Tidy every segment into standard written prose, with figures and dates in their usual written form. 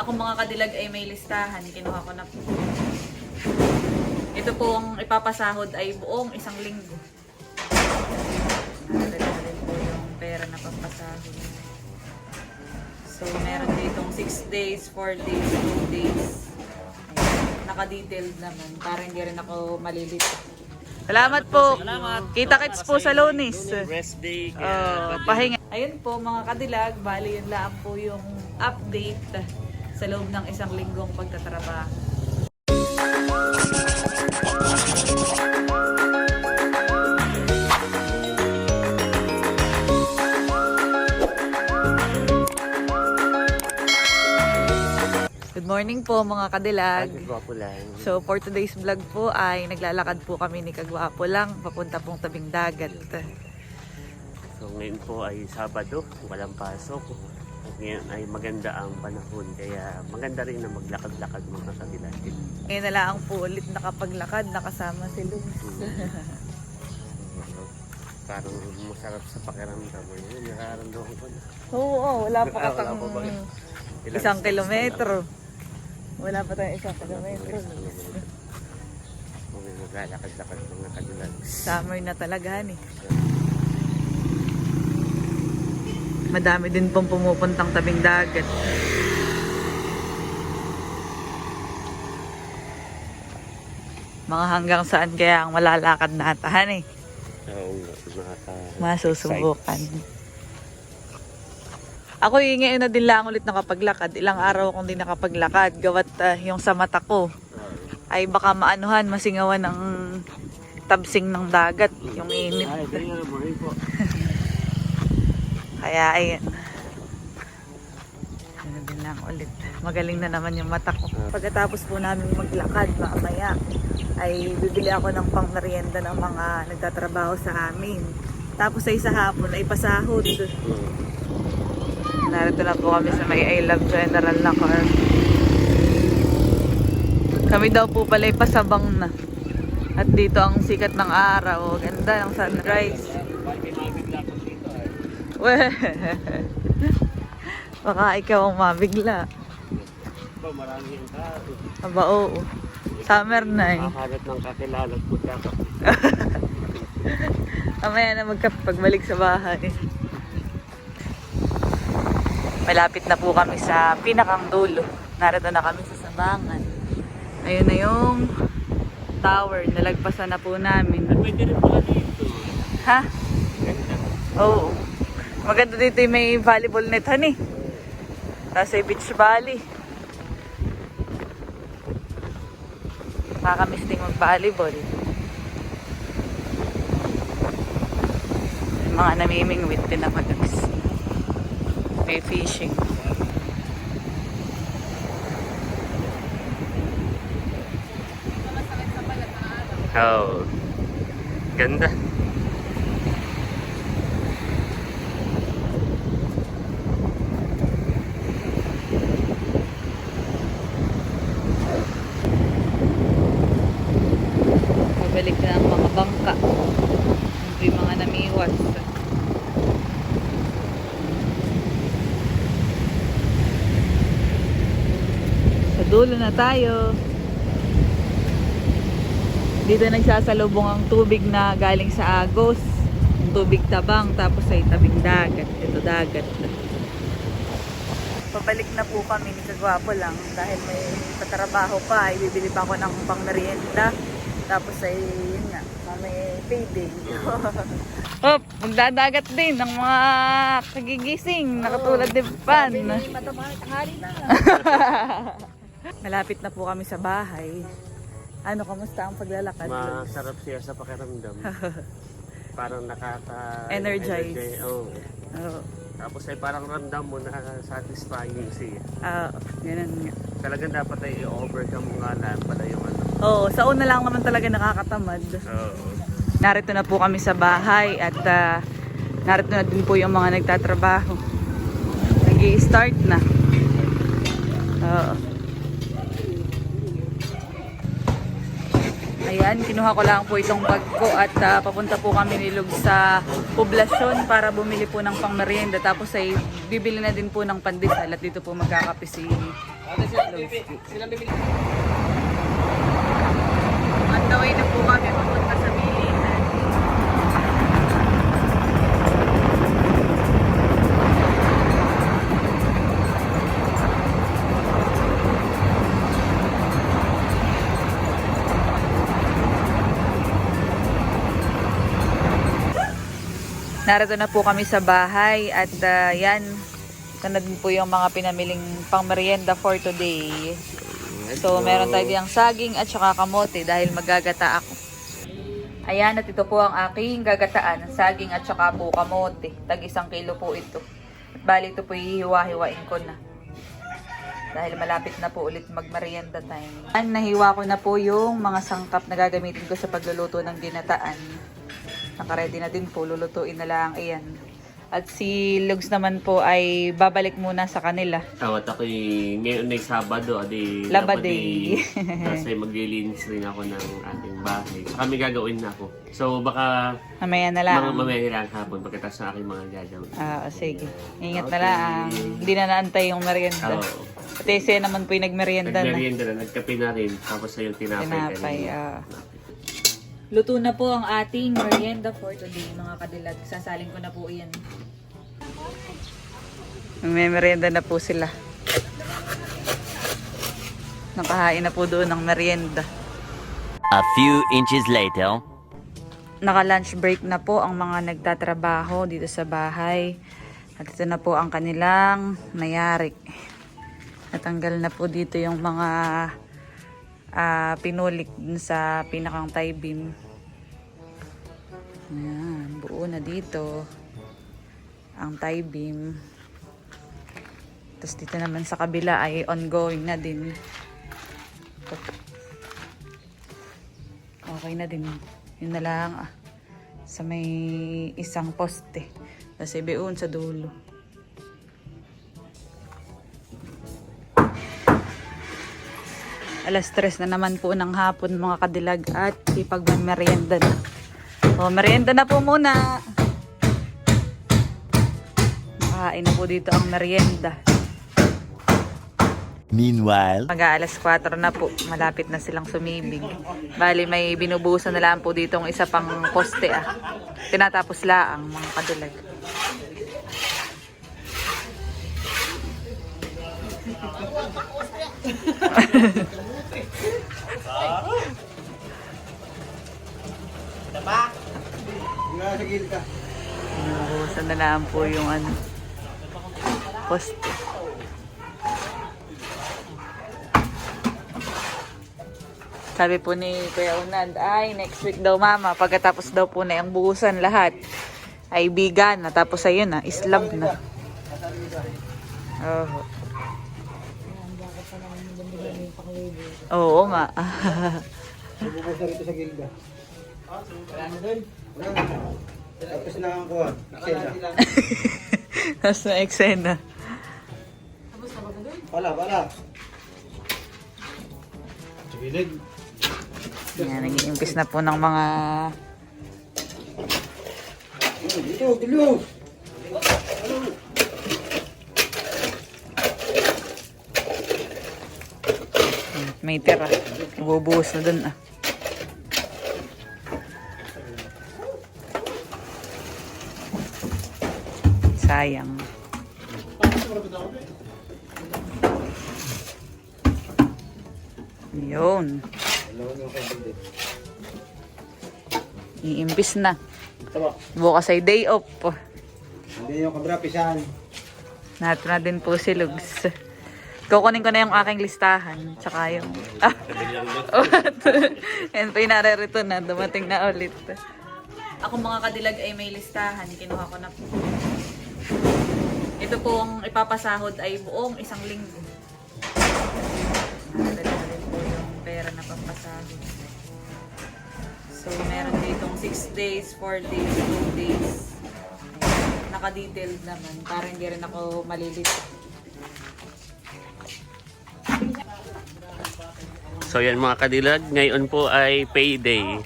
ako mga kadilag ay may listahan. Kinuha ko na po. Ito po ang ipapasahod ay buong isang linggo. Dala rin po yung pera na pampasahod. So, meron ditong 6 days, 4 days, 2 days. Naka-detailed naman para hindi rin ako malilito. Salamat po. Kita-kits po sa Lunes. Rest day. Pahinga. Ayun po mga kadilag, bali yun lang po yung update sa loob ng isang linggong pagtatrabaho. Good morning po mga kadilag. So for today's vlog po ay naglalakad po kami ni Kagwapo lang papunta pong tabing dagat. So ngayon po ay Sabado, walang pasok. Ngayon ay maganda ang panahon kaya maganda rin na maglakad-lakad mga kadilag. Ngayon na lang po ulit nakapaglakad, nakasama si Luz. Parang masarap sa pakiramdam. Yun, nararamdaman ko na. Oo, wala pa Wala katang pa ba? isang kilometro. Wala pa tayong isang kilometro. Kung maglalakad-lakad mga kadilag. Summer na talaga eh. Madami din pong pumupuntang tabing dagat. Mga hanggang saan kaya ang malalakad natahan eh. Oo, Masusubukan. Ako ngayon na din lang ulit nakapaglakad. Ilang araw akong din nakapaglakad. Gawat yung sa mata ko ay baka maanuhan, masingawan ng tabsing ng dagat. Yung init. Ay, ganyan mo rin po. Kaya ayun. Ano din lang ulit. Magaling na naman yung mata ko. Pagkatapos po namin maglakad mamaya ay bibili ako ng pangmerienda ng mga nagtatrabaho sa amin. Tapos ay sa hapon ay pasahod. Narito na po kami sa may I Love General na car. Kami daw po pala ay pasabang na. At dito ang sikat ng araw. Ganda ng sunrise. Baka ikaw ang mabigla. Marami yung tao. Aba oo. Summer na eh. Makahanap ng kakilala at magkakape. Mamaya na pagbalik sa bahay. Malapit na po kami sa pinakang dulo. Narito na kami sa Sabangan. Ayun na yung tower. Nalagpasan na po namin. Pwede rin pala dito. Ha? Oo. Maganda dito yung may volleyball net eh. Tapos ay beach volley. Nakakamiss din mag-volleyball. Yung mga namimingwit din na madalas. May fishing. Oh, ganda. Pabalik na ang mga bangka. Yung mga namiwas. Sa dulo na tayo. Dito nagsasalubong ang tubig na galing sa Agos. Ang tubig tabang tapos ay tabing dagat. Ito dagat. Pabalik na po kami ni Kagwapo lang dahil may patrabaho pa. Ibibili pa ako ng pangmerienda. Tapos ay yun nga, may payday. Hop, magdadagat din ng mga kagigising. Nakatulad din pan. Malapit na po kami sa bahay. Ano, kamusta ang paglalakad? Masarap siya sa pakiramdam. Parang Energize. Oo. Oo. Tapos ay parang ramdam mo na satisfying siya. Ganun nga. Talagang dapat ay i-overcome mo nga lang pala yung ano. Oo, sa una lang naman talaga nakakatamad. Oo. Narito na po kami sa bahay at narito na din po yung mga nagtatrabaho. Nag-i-start na. Oo. Ayan. Yan, kinuha ko lang po itong bag ko at papunta po kami ni Lug sa poblasyon para bumili po ng pangmerienda. Tapos ay bibili na din po ng pandesal at dito po magkakape si Lug. On the way na po kami papunta sa bilihan. Narito na po kami sa bahay at yan, ito na din po yung mga pinamiling pangmerienda for today. So meron tayo diyang saging at saka kamote dahil magagata ako. Ayan, at ito po ang aking gagataan, saging at saka po kamote. Tag 1 kilo po ito. At bali ito po hihiwa-hiwain ko na. Dahil malapit na po ulit magmerienda time. Nahiwa ko na po yung mga sangkap na gagamitin ko sa pagluluto ng ginataan. Nakaready na din po, lulutuin na lang, ayan. At si Lugs naman po ay babalik muna sa kanila. Tawat ako ngayon ay Sabado, adi Labaday. Kasi maglilinis rin ako ng ating bahay. Saka may gagawin na ako. So baka Mamaya na lang. mamaya lang hapon pagkatapos ng aking mga gagawin. Sige. Ingat na Okay. lang. Hindi na naantay yung merienda. Oo. At Ese naman po yung nagmerienda na. Nagmerienda na, nagkape na rin. Tapos sa yung tinapay. Tinapay, kanina. Luto na po ang ating merienda for today, mga kadilag. Sasaling ko na po iyan. May merienda na po sila. Nakahain na po doon ng merienda. A few inches later. Naka-lunch break na po ang mga nagtatrabaho dito sa bahay. At ito na po ang kanilang mayari. Natanggal na po dito yung mga pinulik dun sa pinakang tie beam. Ayan, buo na dito ang tie beam. Tapos dito naman sa kabila ay ongoing na din. Okay na din. Yun na lang sa may isang poste. Tapos ibeon sa dulo. Alas 3 na naman po ng hapon mga kadilag at ipagmamerienda na. O, merienda na po muna. Nakain na po dito ang merienda. Meanwhile, Mag-aalas 4 na po. Malapit na silang sumibig. Bali may binubuhusan na lang po dito ng isa pang poste Tinatapos laang mga kadilag. Binubuhusan na lang po yung poste. Sabi po ni Kuya Unad, ay next week daw mama, pagkatapos daw po na yung buhusan lahat, ay bigan na, tapos ayun na, islab na. Oo nga. Bubos na rito sa gilda. Tapos na ang kuha. Eksena. Tapos na eksena. Pala. Sa gilid. Yan, nag-iimpis na po ng mga Dilo. may tira. Bubuhos na dun Sayang. Yun. Iimpis na. Bukas ay day off. Hindi yung kabrapisan. Nato na din po si Lugs. Kukunin ko na yung aking listahan. Tsaka yung... Yan po yung nararito na. Dumating na ulit. Ako mga kadilag ay may listahan. Kinuha ko na po. Ito pong ipapasahod ay buong 1 linggo. Dala rin po yung pera na pampasahod. So meron ditong 6 days, 4 days, 2 days. Naka-detailed naman. Para hindi rin ako malilito. So yan mga kadilag, ngayon po ay payday.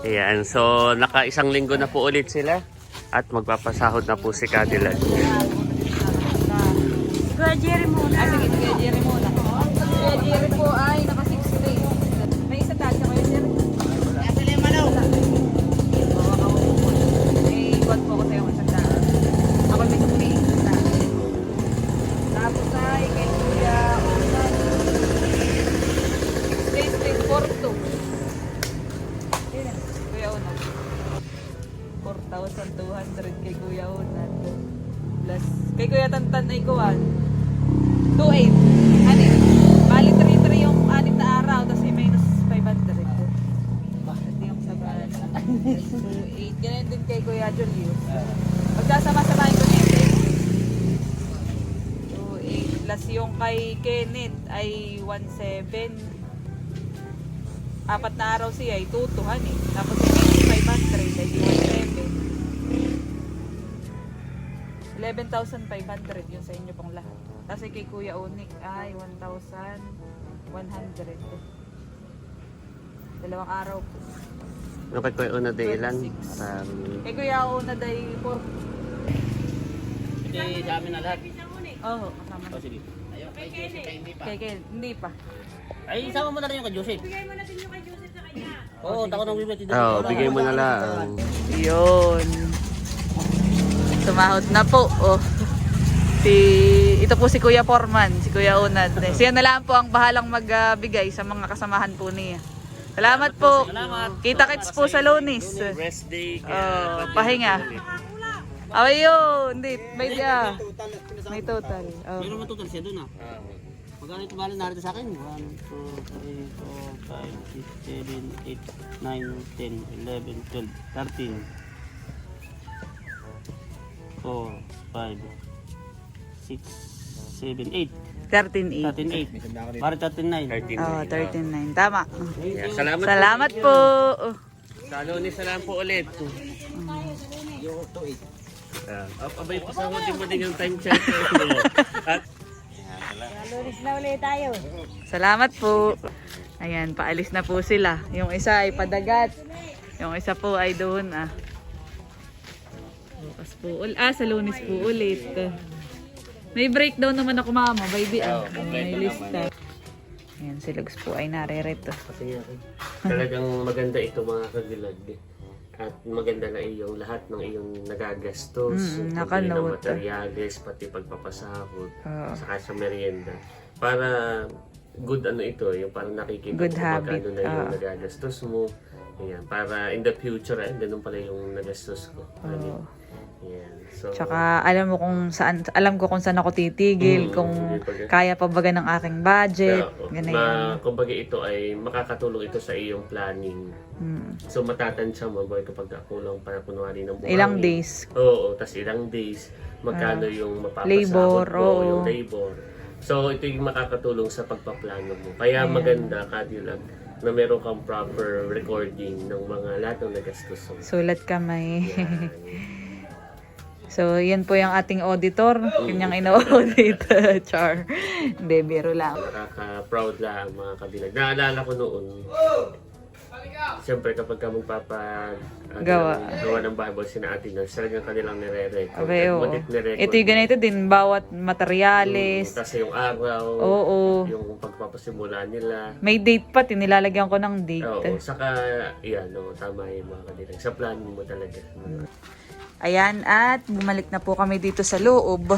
Ayan, so naka-isang linggo na po ulit sila at magpapasahod na po si Kadilag. Kuya Jerry muna. Sige, Kuya Jerry muna. Kuya Jerry po ay naka 6 days. May isa tayo sa Kuya Jerry. Asa na yung manaw? May god po ko sa'yo isang daan. Ako may isang daan. Tapos ay kay Kuya Unad. 6 days, 4-2. Kuya Unad. 4,200 kay Kuya Unad. Plus, kay Kuya Tantan ay kuwan. 2,800. Ano eh? Bali 3,300 yung 6 na araw, tapos may minus 500. Bakit yung sa bala? 2,800. Ganyan din kay Kuya Julius. Magsasama-samahin ko nito. 2,800. Plus yung kay Kenneth ay 1,700. 4 na araw siya ay 2,200 eh. Tapos yung minus 500 ay 1,700. 11,500 yun sa inyo pong lahat. Kasi kay Kuya Unik ay 1,100. Dalawang araw po. Ano kay Kuya Una day ilan? 26. Kay Kuya Una day 4. Hindi sa amin na lahat. Oo, kasama. O sige. Kay Ken, hindi pa. Ay, isama mo na rin yung kay Joseph. Bigay mo na din yung kay Joseph sa kanya. Oo, tako nang bibit. Oo, bigay mo na lang. Yun. Sumahod na po. Oh. Ito po si Kuya Foreman, si Kuya Unad. Siya na lang po ang bahalang magbigay sa mga kasamahan po niya. Salamat po. Kita-kits po sa Lunis. Rest day. Oh, pahinga. Ayun, hindi. May dia. May total. Oh. Meron mo total siya doon ah. Magkano ito bali narito sa akin? 1, 2, 3, 4, 5, 6, 7, 8, 9, 10, 11, 12, 13. 4, 5, 6, 7, 8. 13.8. 13, 8. Bari 13, 9. 13. Oh, 13.9. Tama. Yeah, salamat, Salamat po. Sa Lunes na lang po ulit. Yung 2,800. Abay pa sa din mo din yung time check. At Salamat po. Ayan, paalis na po sila. Yung isa ay padagat. Yung isa po ay doon bukas po. Sa Lunes po ulit. May breakdown naman ako mama, baby. May lista. Ayan, si Lugs po ay naririto. kasi talagang maganda ito mga kagilag. At maganda na iyong lahat ng iyong nagagastos. Pagpili ng nakanote. materyales, pati pagpapasahod. Oo. Saka sa merienda. Para good ano ito, yung parang nakikita Good kung habit, magkano na yung nagagastos mo. Ayan, para in the future, ganun pala yung nagastos ko. Oo. Ayan. So, Tsaka alam mo kung saan, alam ko kung saan ako titigil, kung hindi pa kaya pa baga ng aking budget, kaya, ganyan. kumbaga ito ay makakatulong ito sa iyong planning. So matatansya mo ba kapag kulang para kunwari ng buhangin. Ilang days. Oo, tas ilang days. Magkano yung mapapasahod Labor, mo, oo. yung labor. So ito yung makakatulong sa pagpaplano mo. Kaya maganda, Kadilag, na meron kang proper recording ng mga lahat ng nagastos mo. Sulat kamay. So, yan po yung ating auditor. Kanyang ina-audit. Char. Hindi, biro lang. Nakaka-proud lang mga Kadilag. Naalala ko noon, siyempre kapag ka Gawa ng Bible sina Ate Nurse, talagang kanilang nire-record. Okay, oo. Nire-record. Ito yung ganito din, bawat materyales. Kasi yung araw, Oo. yung pagpapasimula nila. May date pa, tinilalagyan ko ng date. Oo, saka, yan, tama yung mga Kadilag. Sa planning mo talaga. Ayan, at bumalik na po kami dito sa loob.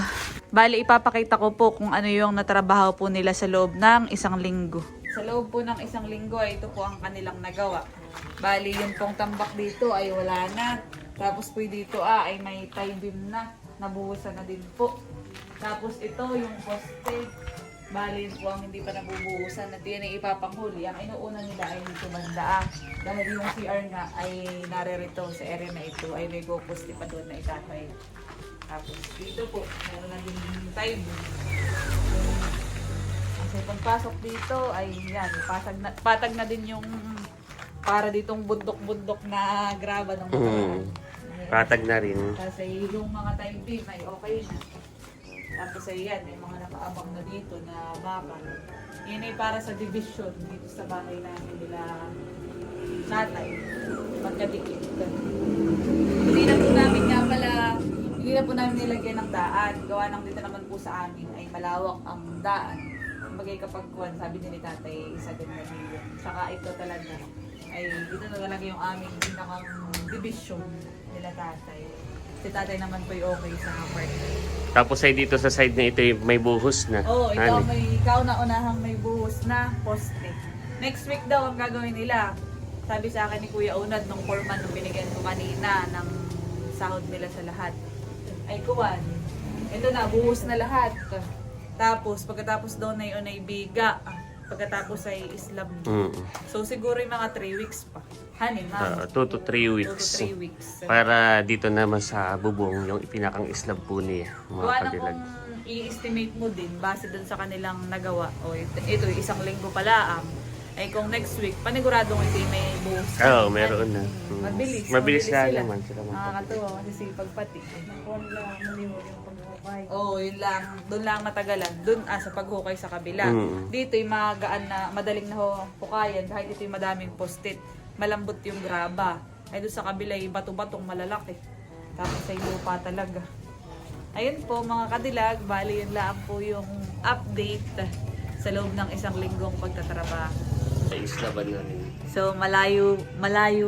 Bali, ipapakita ko po kung ano yung natrabaho po nila sa loob ng 1 linggo. Sa loob po ng 1 linggo ay ito po ang kanilang nagawa. Bali, yung pong tambak dito ay wala na. Tapos po dito ay may tie beam na. Nabuhusan na din po. Tapos ito yung poste. Bali, yun po ang hindi pa nabubuhusan at yan ay ipapanghuli. Ang inuuna nila ay dito banda. Dahil yung CR nga ay naririto sa area na ito ay may poste pa doon na itatay. Tapos dito po, meron na din tie beam. Kasi pagpasok dito ay yan, patag na din yung para ditong bundok-bundok na graba ng mga Patag na rin. kasi yung mga time beam ay okay na. Tapos ay yan, may mga nakaabang na dito na baka. Yan ay para sa division dito sa bahay namin nila tatay. Magkadikit. Hindi na po namin nga pala, hindi na po namin nilagyan ng daan. Gawa ng dito naman po sa amin ay malawak ang daan. Bagay kapag kuwan, sabi ni tatay, isa din na million. Saka ito talaga ay dito na talaga yung aming pinakang division nila tatay. Si tatay naman po ay okay sa part. Tapos ay dito sa side na ito may buhos na. Oo, Ano? ikaw na unahang may buhos na poste. Next week daw ang gagawin nila. Sabi sa akin ni Kuya Unad nung foreman nung binigyan ko kanina ng sahod nila sa lahat. Ay kuwan, ito na, buhos na lahat. Tapos, pagkatapos daw na yun ay biga. Pagkatapos ay islab. So siguro yung mga 3 weeks pa. Hanin, 2 to 3 weeks. 2 to 3 weeks. Para dito naman sa bubong, yung ipinakang islab po niya, mga Gawa na kadilag. kung i-estimate mo din base dun sa kanilang nagawa. O ito, isang linggo pala ay kung next week, paniguradong ito yung may buhos. Oo, meron na. Mabilis. Mabilis na sila. naman sila. Nakakatuwa kasi sipag pati. Kung lang, mali mo yung pag-ukay. Oo, yun lang. Doon lang matagalan. Doon sa paghukay sa kabila. Dito yung magaan na, madaling na hukayan. Kahit ito yung madaming post-it. Malambot yung graba. Ay doon sa kabila yung bato-batong malalaki. Tapos ay lupa talaga. Ayun po mga kadilag. Bali yun lang po yung update sa loob ng isang linggong pagtatrabaho. Islaban na rin. So malayo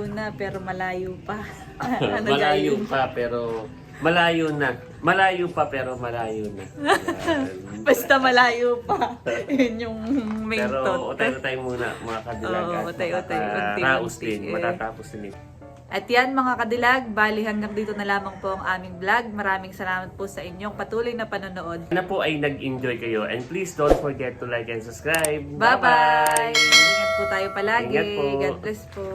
na pero malayo pa. Ano Malayo guys? pa pero malayo na. Malayo pa pero malayo na. Yan. Basta malayo pa. Yun yung main Pero thought. utay-utay muna mga kadilag. Oo, at utay-utay, raos unti-unti, din. eh. Matatapos din ito. At yan mga kadilag, bali hanggang dito na lamang po ang aming vlog. Maraming salamat po sa inyong patuloy na panonood. Sana po ay nag-enjoy kayo. And please don't forget to like and subscribe. Bye-bye! Ingat po tayo palagi. Ingat po. God bless po.